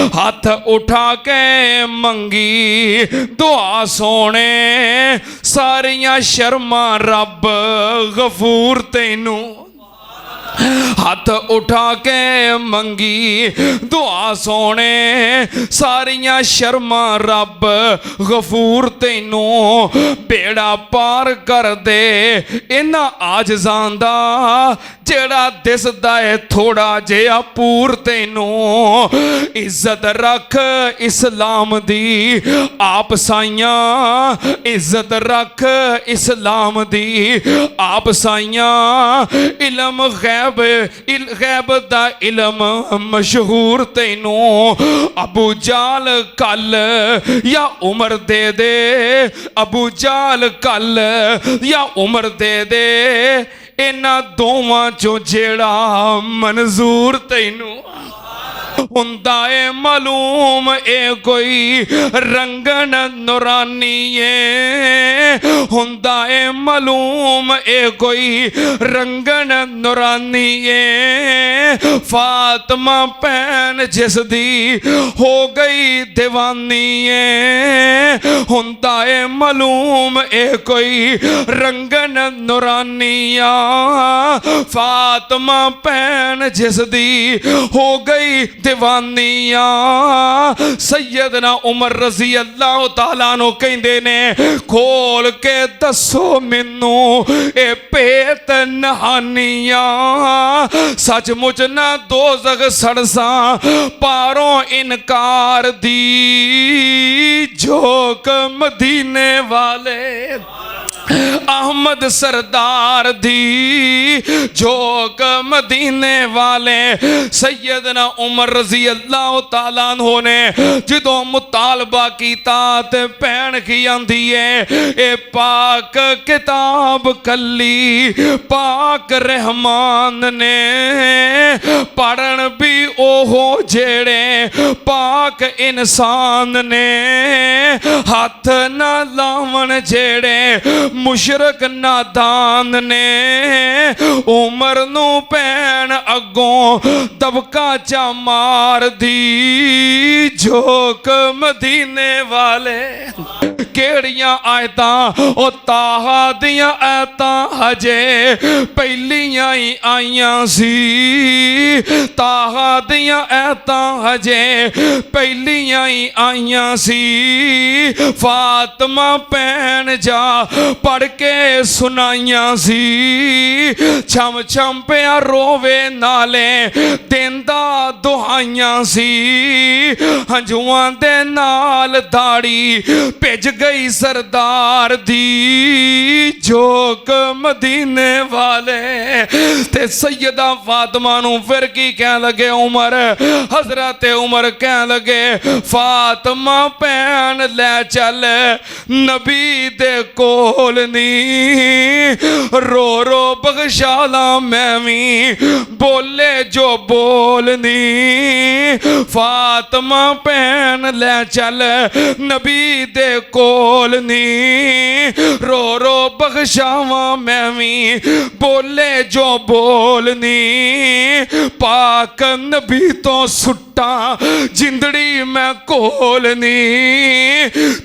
हथ उठा के मंगी दुआ सोने सारियां शर्मा रब गफूर तैनू हथ उठा के मंगी दुआ सोने सारियां शर्मा रब गफूर तैनू बेड़ा पार कर दे इन्हां आजज़ां दा जेड़ा दिसदा है थोड़ा जिहा पूर तैनू इज्जत रख इस्लाम दी आप साइयां इज्जत रख इस्लाम दी आप साइयां इलम गैब दा इलम मशहूर तैनू अबू जाल कल या उमर दे दे अबू जाल कल या उमर दे दे इन्हां दोवां चों जेड़ा मंजूर तैनू हुंदा ए मालूम ए कोई रंगन नूरानी ए हुंदा ए मालूम ए कोई रंगन नूरानी ए फातिमा भैन जिस दी हो गई दीवानी ए हुंदा ए मालूम ए कोई रंगन नूरानी आ फातिमा भैन जिस दी हो गई दीवानिया सैयदना उमर रजी अल्लाह तआला नु कहंदे ने खोल के दसो मैनू ए पेत नहानिया सचमुच ना दोज़ख सड़सा पारों इनकार दी झोंक मदीने वाले अहमद सरदार दी झोंक मदीने वाले सैयदना उमर रजी अल्लाह तआला अन्हु ने जदों मुतालबा कीता ते भैन की आंदी है ए पाक किताब कली पाक रहमान ने पढ़न भी ओहो जेड़े पाक इंसान ने हाथ ना लावन जेड़े मुशरक नादान ने उमर नू भैन अगों दबका चा मार दी झोंक मदीने वाले केड़ियां आयतां ओ ताहा दियां आयतां हजे पहलियां ही आईयां सी ताहा दियां आयतां हजे पहलियां ही आईयां सी फातिमा भैन जा पढ़ के सुनाइयां सी छम छम पिया रोवे नाले देंदा दुहाइयां सी हंजुआं दे नाल दाड़ी भिज गई सरदार दी झोंक मदीने वाले ते सैयदा फातिमा नू फिर की कह लगे उमर हजरत उमर कह लगे फातिमा भैन ले चल नबी दे कोल नी रो रो बख्शाला मैं भी बोले जो बोलनी फातिमा भैन ले चल नबी दे कोल नी रो रो बख्शावा मैं भी बोले जो बोलनी पाक नबी तो सुट्टा जिंदड़ी मैं कोलनी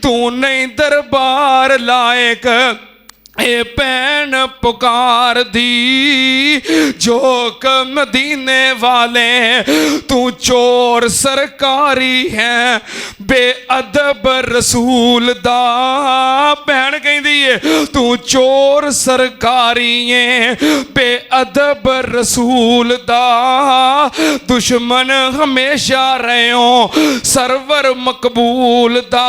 तू नहीं दरबार लायक ए भैन पुकार दी झोंक मदीने वाले तू चोर सरकारी है बेअदब रसूल दा भैन कहंदी है तू चोर सरकारी है बेअदब रसूल दा दुश्मन हमेशा रहो सरवर मकबूल दा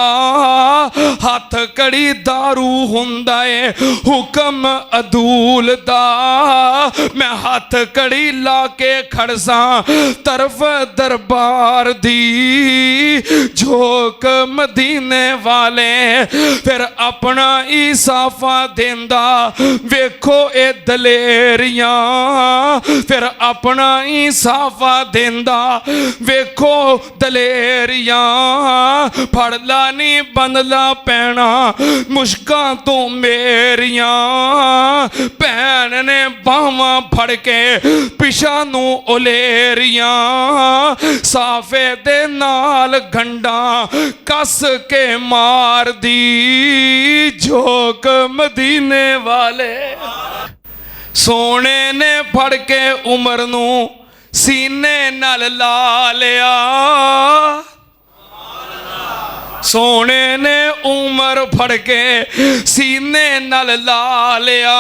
हाथ कड़ी दारू हुंदा है हुक्म अदूल दा मैं हाथ कड़ी ला के खड़सा तरफ दरबार दी झोंक मदीने वाले फिर अपना ही साफा देंदा वेखो ए दलेरियां फिर अपना ही साफा देंदा वेखो दलेरियां फड़ ला नी बंद ला पैना मुश्कां तू मेरी ਦੀਆਂ ਭੈਣ ਨੇ ਬਾਹਾਂ ਫੜ ਕੇ ਪਿਛਾਂ ਨੂੰ ਉਲੇਰੀਆਂ ਸਾਫੇ ਦੇ ਨਾਲ ਗੰਢਾਂ ਕੱਸ ਕੇ ਮਾਰਦੀ ਝੋਕ ਮਦੀਨੇ ਵਾਲੇ ਸੋਹਣੇ ਨੇ ਫੜ ਕੇ ਉਮਰ ਨੂੰ ਸੀਨੇ ਨਾਲ ਲਾ ਲਿਆ ਸੋਹਣੇ ਨੇ ਉਮਰ ਫੜ ਕੇ ਸੀਨੇ ਨਾਲ ਲਾ ਲਿਆ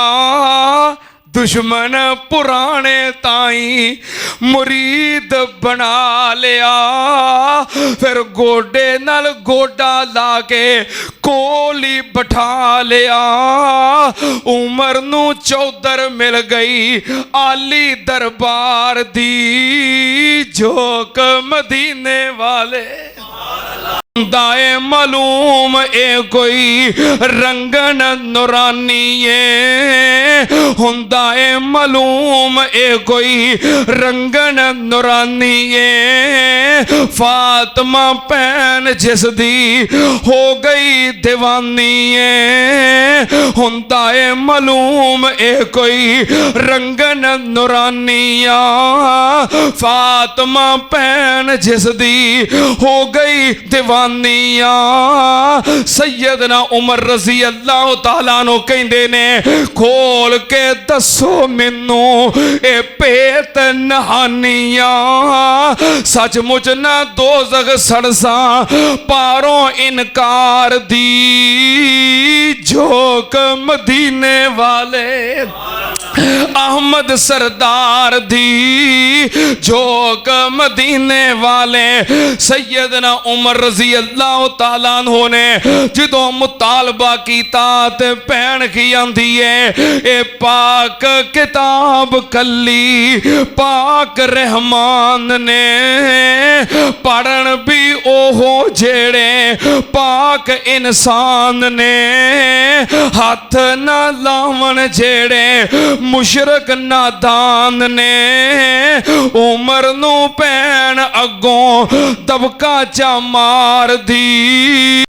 ਦੁਸ਼ਮਨ ਪੁਰਾਣੇ ਤਾਈ ਮੁਰੀਦ ਬਣਾ ਲਿਆ ਫਿਰ ਗੋਡੇ ਨਾਲ ਗੋਡਾ ਲਾ ਕੇ ਕੋਲ ਹੀ ਬਿਠਾ ਲਿਆ ਉਮਰ ਨੂੰ ਚੌਧਰ ਮਿਲ ਗਈ ਆਲੀ ਦਰਬਾਰ ਦੀ ਝੋਕ ਮਦੀਨੇ ਵਾਲੇ दाए मालूम ए कोई रंगन नूरानी है हुंदा ए मालूम ए कोई रंगन नूरानी है फातिमा भैन जिस दी हो गई दीवानी है हुंदा ए मालूम ए कोई रंगन नूरानिया फातिमा भैन जिस दी हो गई दीवानी सैयदना उमर रजी अल्लाह तआला नु कहंदे ने खोल के दसो मैनू ए पेत नहानियां सचमुच ना दोज़ख सड़सा पारों इनकार दी झोक मदीने वाले अहमद सरदार दी झोक मदीने वाले सैयदना उमर रजी अल्लाह तआला अन्हु ने जदों मुतालबा कीता ते भैन की आंदी है ए पाक किताब कली पाक रहमान ने पढ़न भी ओहो जेड़े पाक इंसान ने हाथ ना लावन जेड़े मुशरक नादान ने उमर नू भैन अगों दबका चा मार दी